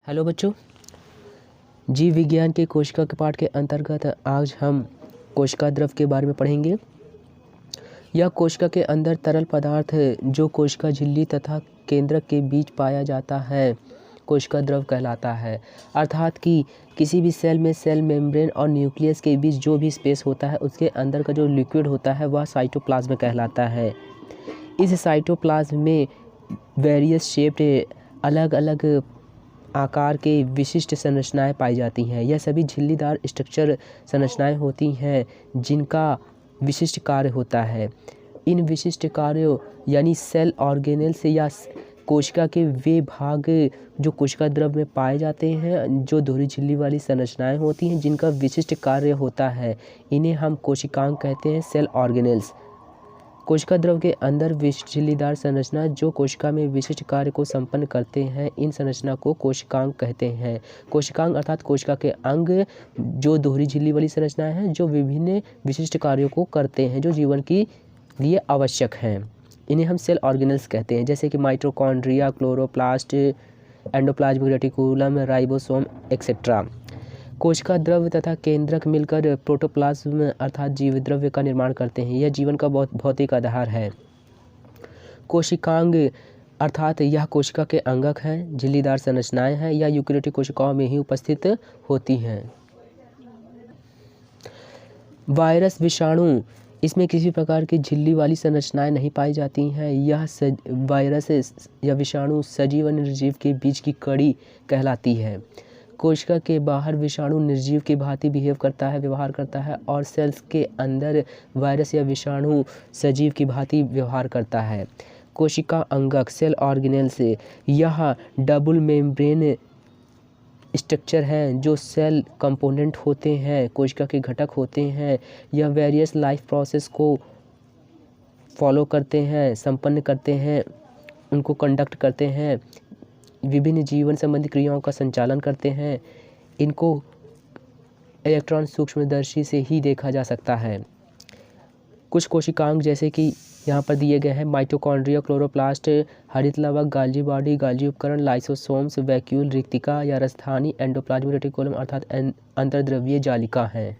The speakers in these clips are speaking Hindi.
हेलो बच्चों, जीव विज्ञान के कोशिका के पाठ के अंतर्गत आज हम कोशिका द्रव के बारे में पढ़ेंगे। यह कोशिका के अंदर तरल पदार्थ जो कोशिका झिल्ली तथा केंद्रक के बीच पाया जाता है कोशिका द्रव कहलाता है। अर्थात कि किसी भी सेल में सेल मेम्ब्रेन और न्यूक्लियस के बीच जो भी स्पेस होता है उसके अंदर का जो लिक्विड होता है वह साइटोप्लाज्म कहलाता है। इस साइटोप्लाज्म में वेरियस शेप्ड अलग अलग आकार के विशिष्ट संरचनाएं पाई जाती हैं। यह सभी झिल्लीदार स्ट्रक्चर संरचनाएं होती हैं जिनका विशिष्ट कार्य होता है। इन विशिष्ट कार्यों यानी सेल ऑर्गेनेल्स या कोशिका के वे भाग जो कोशिका द्रव में पाए जाते हैं, जो दोहरी झिल्ली वाली संरचनाएं होती हैं जिनका विशिष्ट कार्य होता है, इन्हें हम कोशिकांग कहते हैं, सेल ऑर्गेनेल्स। कोशिका द्रव के अंदर विशिष्ट झिल्लीदार संरचना जो कोशिका में विशिष्ट कार्य को संपन्न करते हैं, इन संरचना को कोशिकांग कहते हैं। कोशिकांग अर्थात कोशिका के अंग जो दोहरी झिल्ली वाली संरचनाएं हैं जो विभिन्न विशिष्ट कार्यों को करते हैं जो जीवन के लिए आवश्यक हैं, इन्हें हम सेल ऑर्गेनेल्स कहते हैं। जैसे कि mitochondria, chloroplast, endoplasmic reticulum, ribosome etcetera. कोशिका द्रव तथा केंद्रक मिलकर प्रोटोप्लाज्म अर्थात जीव द्रव्य का निर्माण करते हैं। यह जीवन का भौतिक आधार है। कोशिकांग अर्थात यह कोशिका के अंगक हैं, झिल्लीदार संरचनाएं हैं या यूकेरियोटिक कोशिकाओं में ही उपस्थित होती हैं। वायरस, विषाणु, इसमें किसी प्रकार की झिल्ली वाली संरचनाएं नहीं पाई जाती हैं। यह वायरस या विषाणु सजीव और निर्जीव के बीच की कड़ी कहलाती है। कोशिका के बाहर विषाणु निर्जीव की भांति व्यवहार करता है और सेल्स के अंदर वायरस या विषाणु सजीव की भांति व्यवहार करता है। कोशिका अंगक सेल ऑर्गेनेल्स यह डबल मेम्ब्रेन स्ट्रक्चर हैं जो सेल कंपोनेंट होते हैं, कोशिका के घटक होते हैं। यह वेरियस लाइफ प्रोसेस को फॉलो करते हैं, संपन्न करते हैं, उनको कंडक्ट करते हैं, विभिन्न जीवन संबंधी क्रियाओं का संचालन करते हैं। इनको इलेक्ट्रॉन सूक्ष्मदर्शी से ही देखा जा सकता है। कुछ कोशिकांग जैसे कि यहाँ पर दिए गए हैं: माइटोकॉन्ड्रिया, क्लोरोप्लास्ट, हरित लवक, गाल्जी बॉडी, गाल्जी उपकरण, लाइसोसोम्स, वैक्यूल, रिक्तिका या राजधानी, एंडोप्लाज्मिक रेटिकुलम अर्थात अंतर्द्रव्यीय जालिका हैं।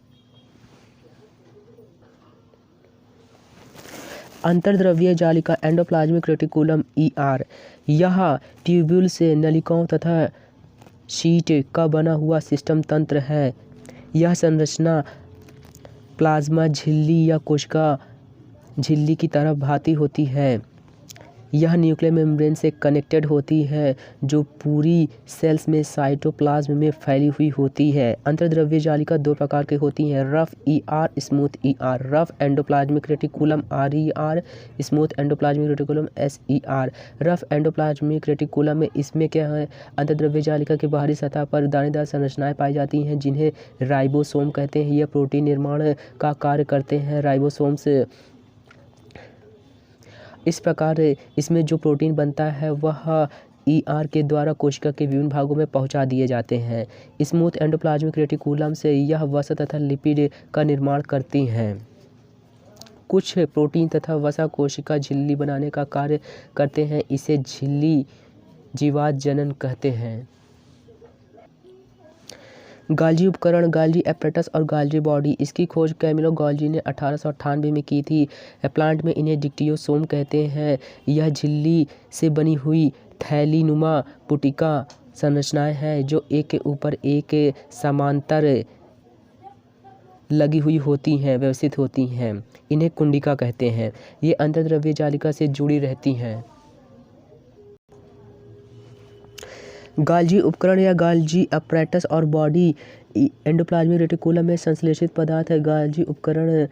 अंतर्द्रव्यीय जालिका एंडोप्लाज्मिक रेटिकुलम ER यह ट्यूब्यूल से नलिकाओं तथा शीट का बना हुआ सिस्टम तंत्र है। यह संरचना प्लाज्मा झिल्ली या कोशिका झिल्ली की तरह भांति होती है। यह न्यूक्लियर मेम्ब्रेन से कनेक्टेड होती है जो पूरी सेल्स में साइटोप्लाज्म में फैली हुई होती है। अंतर्द्रव्यीय जालिका दो प्रकार की होती हैं: rough ER, smooth ER। Rough endoplasmic reticulum RER, smooth endoplasmic reticulum SER। Rough endoplasmic reticulum में इसमें क्या है, अंतर्द्रव्यीय जालिका की बाहरी सतह पर दानेदार संरचनाएं पाई जाती हैं जिन्हें राइबोसोम कहते हैं। यह प्रोटीन निर्माण का कार्य करते हैं। राइबोसोम्स इस प्रकार इसमें जो प्रोटीन बनता है वह ER के द्वारा कोशिका के विभिन्न भागों में पहुंचा दिए जाते हैं। स्मूथ एंडोप्लाज्मिक रेटिकुलम से यह वसा तथा लिपिड का निर्माण करती हैं। कुछ प्रोटीन तथा वसा कोशिका झिल्ली बनाने का कार्य करते हैं। इसे झिल्ली जीवात जनन कहते हैं। गाल्जी उपकरण, गाल्जी एपरेटस और गाल्जी बॉडी, इसकी खोज कैमिलो गाल्जी ने 1898 में की थी। प्लांट में इन्हें डिक्टियोसोम कहते हैं। यह झिल्ली से बनी हुई थैलीनुमा पुटिका संरचनाएं हैं जो एक के ऊपर एक समांतर लगी हुई होती हैं, व्यवस्थित होती हैं। इन्हें कुंडिका कहते हैं। ये अंतर्द्रव्यीय जालिका से जुड़ी रहती हैं। गाल्जी उपकरण या गाल्जी अपरेटस और बॉडी एंडोप्लाज्मिक रेटिकुलम में संश्लेषित पदार्थ है। गाल्जी उपकरण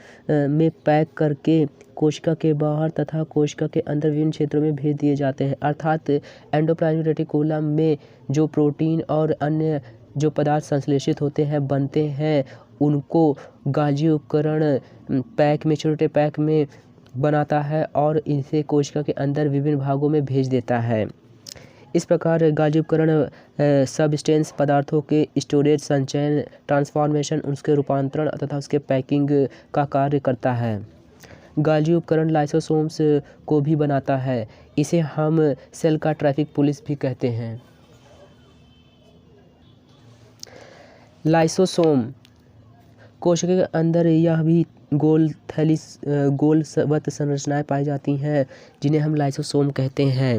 में पैक करके कोशिका के बाहर तथा कोशिका के अंदर विभिन्न क्षेत्रों में भेज दिए जाते हैं। अर्थात एंडोप्लाज्मिक रेटिकुलम में जो प्रोटीन और अन्य जो पदार्थ संश्लेषित होते हैं, बनते हैं, उनको गाल्जी उपकरण पैक में, छोटे पैक में बनाता है और इसे कोशिका के अंदर विभिन्न भागों में भेज देता है। इस प्रकार गाल्जी उपकरण सबस्टेंस पदार्थों के स्टोरेज, संचयन, ट्रांसफॉर्मेशन, उसके रूपांतरण तथा उसके पैकिंग का कार्य करता है। गाल्जी उपकरण लाइसोसोम्स को भी बनाता है। इसे हम सेल का ट्रैफिक पुलिस भी कहते हैं। लाइसोसोम कोशिका के अंदर यह भी गोल गोलवत संरचनाएं पाई जाती हैं जिन्हें हम लाइसोसोम कहते हैं।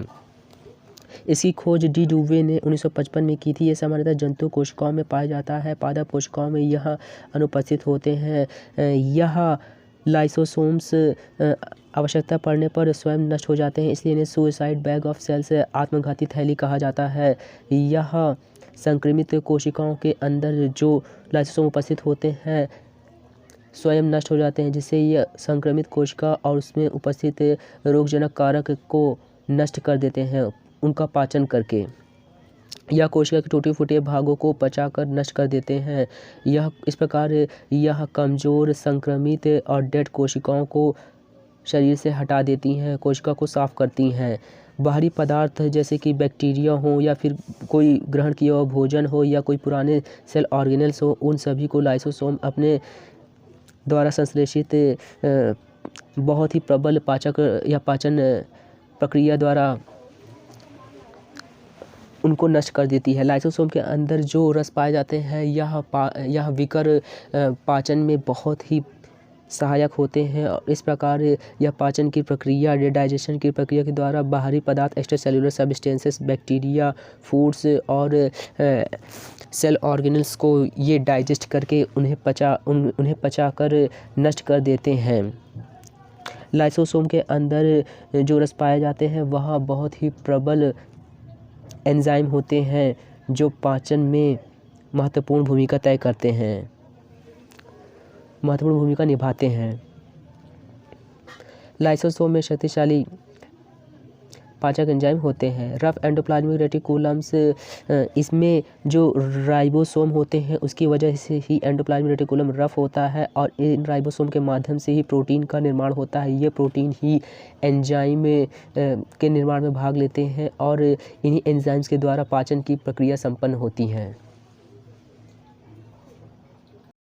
इसकी खोज डी डुवे ने 1955 में की थी। ये सामान्यतः जंतु कोशिकाओं में पाया जाता है। पादप कोशिकाओं में यह अनुपस्थित होते हैं। यह लाइसोसोम्स आवश्यकता पड़ने पर स्वयं नष्ट हो जाते हैं, इसलिए इन्हें सुसाइड बैग ऑफ सेल्स आत्मघाती थैली कहा जाता है। यह संक्रमित कोशिकाओं के अंदर जो लाइसोसोम उपस्थित होते हैं स्वयं नष्ट हो जाते हैं, जिससे यह संक्रमित कोशिका और उसमें उपस्थित रोगजनक कारक को नष्ट कर देते हैं उनका पाचन करके। यह कोशिका के टूटे फूटे भागों को पचाकर नष्ट कर देते हैं। यह इस प्रकार यह कमज़ोर, संक्रमित और डेड कोशिकाओं को शरीर से हटा देती हैं, कोशिका को साफ करती हैं। बाहरी पदार्थ जैसे कि बैक्टीरिया हो या फिर कोई ग्रहण किया हुआ भोजन हो या कोई पुराने सेल ऑर्गेनेल्स हो, उन सभी को लाइसोसोम अपने द्वारा संश्लेषित बहुत ही प्रबल पाचक या पाचन प्रक्रिया द्वारा उनको नष्ट कर देती है। लाइसोसोम के अंदर जो रस पाए जाते हैं यह विकर पाचन में बहुत ही सहायक होते हैं और इस प्रकार यह पाचन की प्रक्रिया, डाइजेशन की प्रक्रिया के द्वारा बाहरी पदार्थ, extra cellular substances, bacteria, foods और सेल ऑर्गेनल्स को ये डाइजेस्ट करके उन्हें पचाकर नष्ट कर देते हैं। लाइसोसोम के अंदर जो रस पाए जाते हैं वह बहुत ही प्रबल एंजाइम होते हैं जो पाचन में महत्वपूर्ण भूमिका निभाते हैं। लाइसोसोम में शक्तिशाली पाचक एंजाइम होते हैं। रफ एंडोप्लाज्मिक रेटिकुलम्स, इसमें जो राइबोसोम होते हैं उसकी वजह से ही एंडोप्लाज्मिक रेटिकुलम रफ होता है और इन राइबोसोम के माध्यम से ही प्रोटीन का निर्माण होता है। ये प्रोटीन ही एंजाइम के निर्माण में भाग लेते हैं और इन्हीं एंजाइम्स के द्वारा पाचन की प्रक्रिया संपन्न होती है।